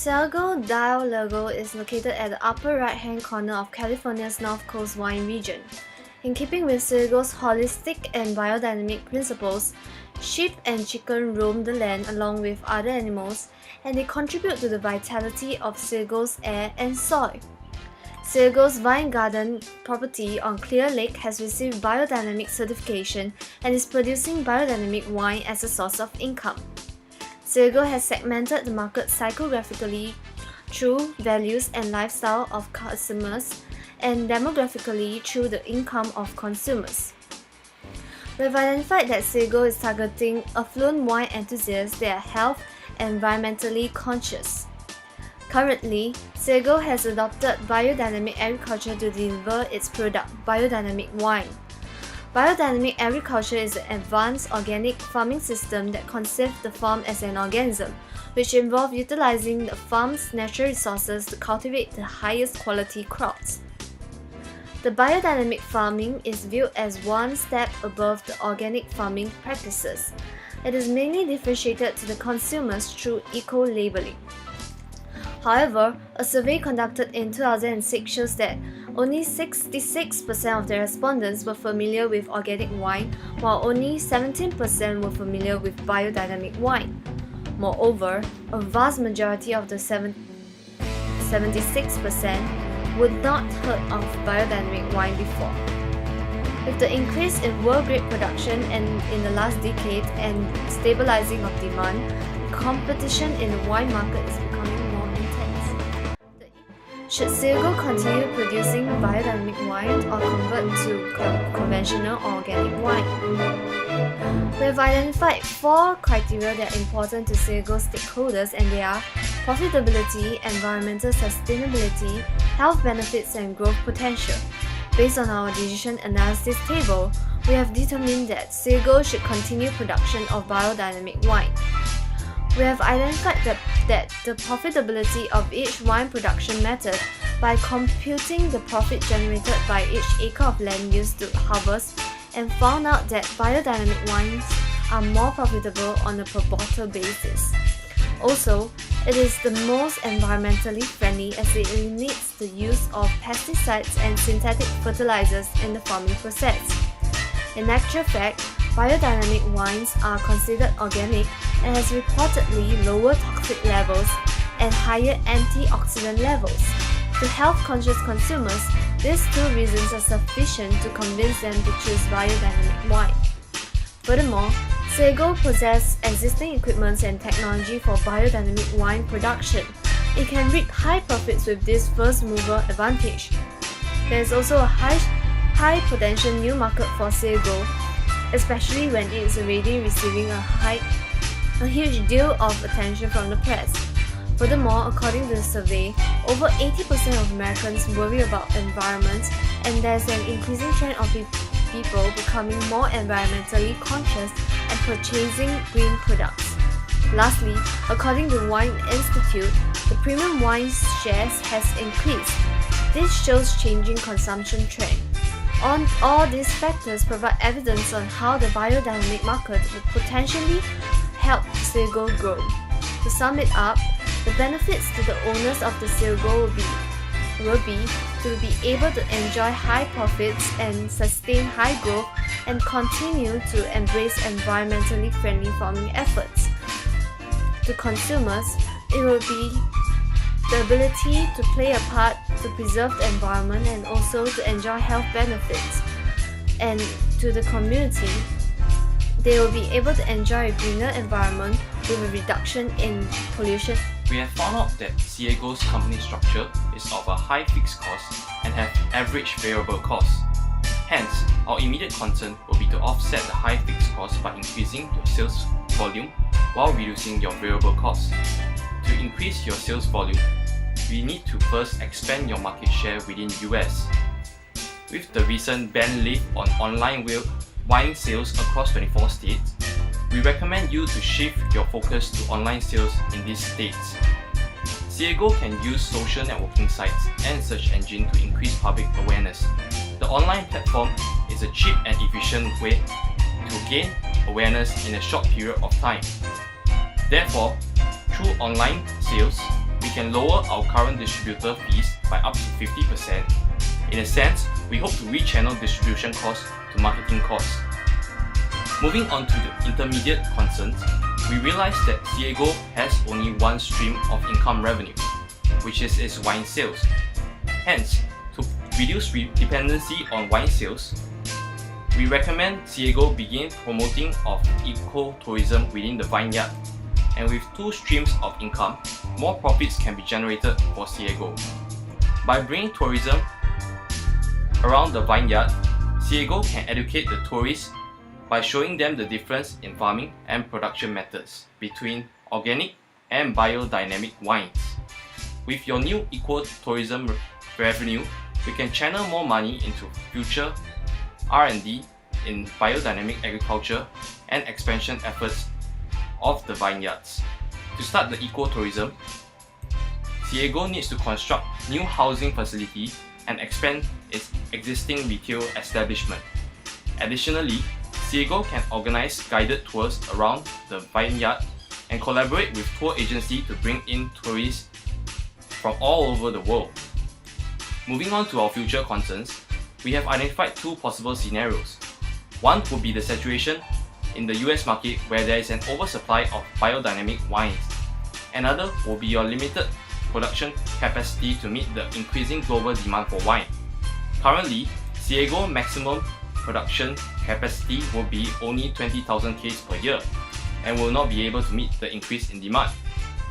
Ceago Vineyard is located at the upper right-hand corner of California's North Coast wine region. In keeping with Ceago's holistic and biodynamic principles, sheep and chicken roam the land along with other animals, and they contribute to the vitality of Ceago's air and soil. Ceago's vine garden property on Clear Lake has received biodynamic certification and is producing biodynamic wine as a source of income. Ceago has segmented the market psychographically through values and lifestyle of customers and demographically through the income of consumers. We have identified that Ceago is targeting affluent wine enthusiasts that are health and environmentally conscious. Currently, Ceago has adopted biodynamic agriculture to deliver its product, biodynamic wine. Biodynamic agriculture is an advanced organic farming system that conceives the farm as an organism, which involves utilizing the farm's natural resources to cultivate the highest quality crops. The biodynamic farming is viewed as one step above the organic farming practices. It is mainly differentiated to the consumers through eco-labeling. However, a survey conducted in 2006 shows that only 66% of the respondents were familiar with organic wine, while only 17% were familiar with biodynamic wine. Moreover, a vast majority of the 76% would not heard of biodynamic wine before. With the increase in world grape production and in the last decade and stabilizing of demand, competition in the wine market is becoming more intense. Should Ceago continue producing biodynamic wine or convert to conventional organic wine? We have identified 4 criteria that are important to Ceago stakeholders, and they are profitability, environmental sustainability, health benefits, and growth potential. Based on our decision analysis table, we have determined that Ceago should continue production of biodynamic wine. We have identified that the profitability of each wine production method by computing the profit generated by each acre of land used to harvest, and found out that biodynamic wines are more profitable on a per bottle basis. Also, it is the most environmentally friendly as it eliminates the use of pesticides and synthetic fertilizers in the farming process. In actual fact, biodynamic wines are considered organic and has reportedly lower toxic levels and higher antioxidant levels. To health-conscious consumers, these 2 reasons are sufficient to convince them to choose biodynamic wine. Furthermore, Ceago possesses existing equipment and technology for biodynamic wine production. It can reap high profits with this first-mover advantage. There is also a high potential new market for Ceago, especially when it is already receiving a huge deal of attention from the press. Furthermore, according to the survey, over 80% of Americans worry about the environment, and there is an increasing trend of people becoming more environmentally conscious and purchasing green products. Lastly, according to Wine Institute, the premium wine shares has increased. This shows changing consumption trend. All these factors provide evidence on how the biodynamic market will potentially help Ceago grow. To sum it up, the benefits to the owners of the Ceago will be to be able to enjoy high profits and sustain high growth and continue to embrace environmentally friendly farming efforts. To consumers, it will be the ability to play a part to preserve the environment and also to enjoy health benefits. And to the community, they will be able to enjoy a greener environment with a reduction in pollution. We have found out that Ceago's company structure is of a high fixed cost and have average variable costs. Hence, our immediate concern will be to offset the high fixed costs by increasing your sales volume while reducing your variable costs. To increase your sales volume, we need to first expand your market share within US. With the recent ban lift on online wine sales across 24 states, we recommend you to shift your focus to online sales in these states. Ceago can use social networking sites and search engine to increase public awareness. The online platform is a cheap and efficient way to gain awareness in a short period of time. Therefore, through online sales, we can lower our current distributor fees by up to 50%. In a sense, we hope to rechannel distribution costs to marketing costs. Moving on to the intermediate concerns, we realize that Ceago has only one stream of income revenue, which is its wine sales. Hence, to reduce dependency on wine sales, we recommend Ceago begin promoting of eco-tourism within the vineyard, and with two streams of income, more profits can be generated for Ceago. By bringing tourism around the vineyard, Ceago can educate the tourists by showing them the difference in farming and production methods between organic and biodynamic wines. With your new eco-tourism revenue, we can channel more money into future R&D in biodynamic agriculture and expansion efforts of the vineyards. To start the eco-tourism, Ceago needs to construct new housing facilities and expand its existing retail establishment. Additionally, Ceago can organize guided tours around the vineyard and collaborate with tour agencies to bring in tourists from all over the world. Moving on to our future concerns, we have identified two possible scenarios. One would be the situation in the US market where there is an oversupply of biodynamic wines. Another will be your limited production capacity to meet the increasing global demand for wine. Currently, Ceago maximum production capacity will be only 20,000 cases per year and will not be able to meet the increase in demand.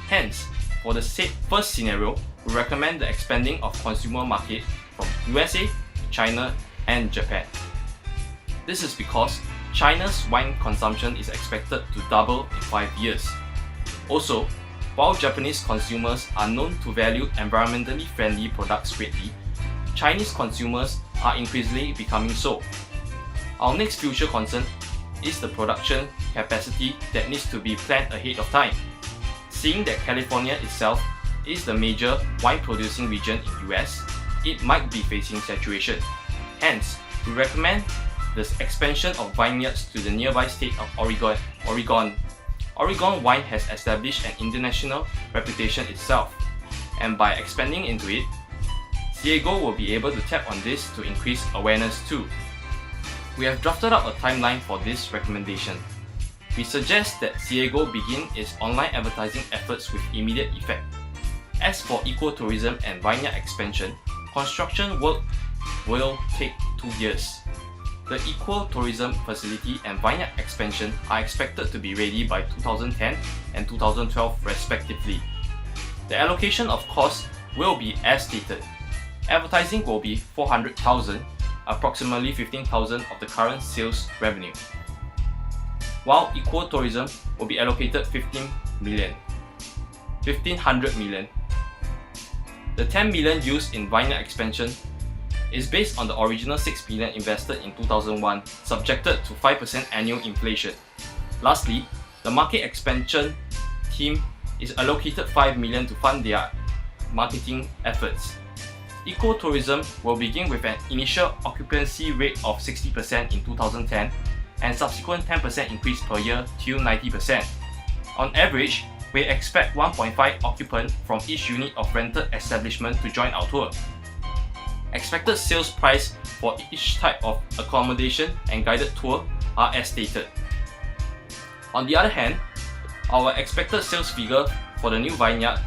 Hence, for the first scenario, we recommend the expanding of consumer market from USA, China, and Japan. This is because China's wine consumption is expected to double in 5 years. Also, while Japanese consumers are known to value environmentally friendly products greatly, Chinese consumers are increasingly becoming so. Our next future concern is the production capacity that needs to be planned ahead of time. Seeing that California itself is the major wine producing region in US, it might be facing saturation. Hence, we recommend the expansion of vineyards to the nearby state of Oregon. Oregon wine has established an international reputation itself, and by expanding into it, Ceago will be able to tap on this to increase awareness too. We have drafted up a timeline for this recommendation. We suggest that Ceago begin its online advertising efforts with immediate effect. As for ecotourism and vineyard expansion, construction work will take 2 years. The ecotourism facility and vineyard expansion are expected to be ready by 2010 and 2012 respectively. The allocation of costs will be as stated. Advertising will be 400,000, approximately 15,000 of the current sales revenue, while ecotourism will be allocated 1,500 million. The 10 million used in vineyard expansion is based on the original 6 million invested in 2001, subjected to 5% annual inflation. Lastly, the market expansion team is allocated 5 million to fund their marketing efforts. Ecotourism will begin with an initial occupancy rate of 60% in 2010 and subsequent 10% increase per year till 90%. On average, we expect 1.5 occupants from each unit of rented establishment to join our tour. Expected sales price for each type of accommodation and guided tour are as stated. On the other hand, our expected sales figure for the new vineyard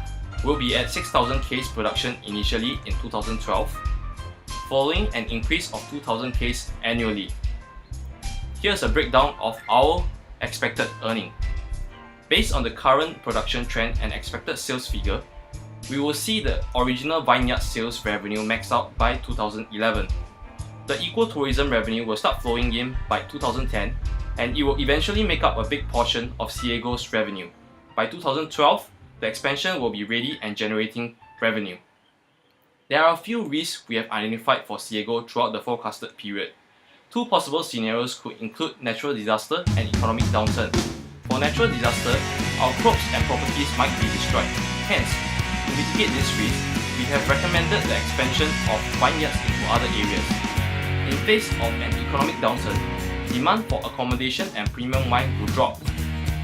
will be at 6,000 case production initially in 2012, following an increase of 2,000 case annually. Here's a breakdown of our expected earning. Based on the current production trend and expected sales figure, we will see the original vineyard sales revenue max out by 2011. The ecotourism revenue will start flowing in by 2010, and it will eventually make up a big portion of Ceago's revenue. By 2012, the expansion will be ready and generating revenue. There are a few risks we have identified for Ceago throughout the forecasted period. Two possible scenarios could include natural disaster and economic downturn. For natural disaster, our crops and properties might be destroyed. Hence, to mitigate this risk, we have recommended the expansion of vineyards into other areas. In face of an economic downturn, demand for accommodation and premium wine will drop.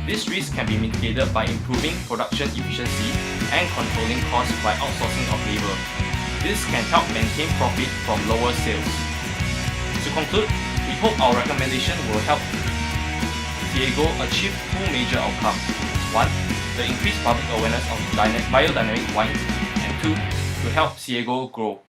This risk can be mitigated by improving production efficiency and controlling costs by outsourcing of labor. This can help maintain profit from lower sales. To conclude, we hope our recommendation will help Ceago achieve two major outcomes. One, to increase public awareness of biodynamic wines, and two, to help Ceago grow.